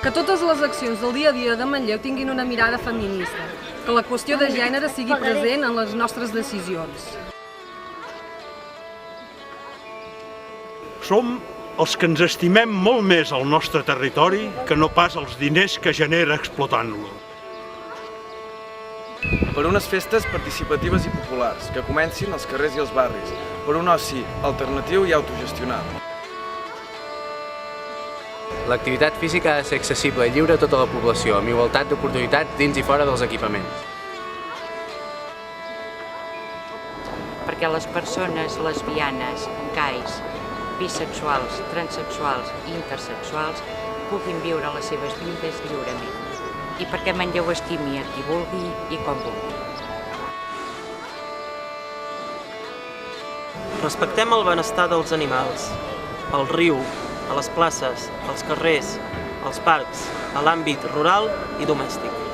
Que totes les accions del dia a dia de Manlleu tinguin una mirada feminista, que la qüestió de gènere sigui present en les nostres decisions. Som els que ens estimem molt més al nostre territori que no pas els diners que genera explotant-lo. Per unes festes participatives i populars que comencin als carrers i als barris, per un oci alternatiu i autogestionat. L'activitat física ha de ser accessible i lliure a tota la població, amb igualtat d'oportunitats dins i fora dels equipaments. Perquè les persones lesbianes, gais, bisexuals, transsexuals i intersexuals puguin viure les seves vides lliurement. I perquè Manlleu estimi a qui vulgui i com vulgui. Respectem el benestar dels animals, al riu, a les places, als carrers, als parcs, a l'àmbit rural i domèstic.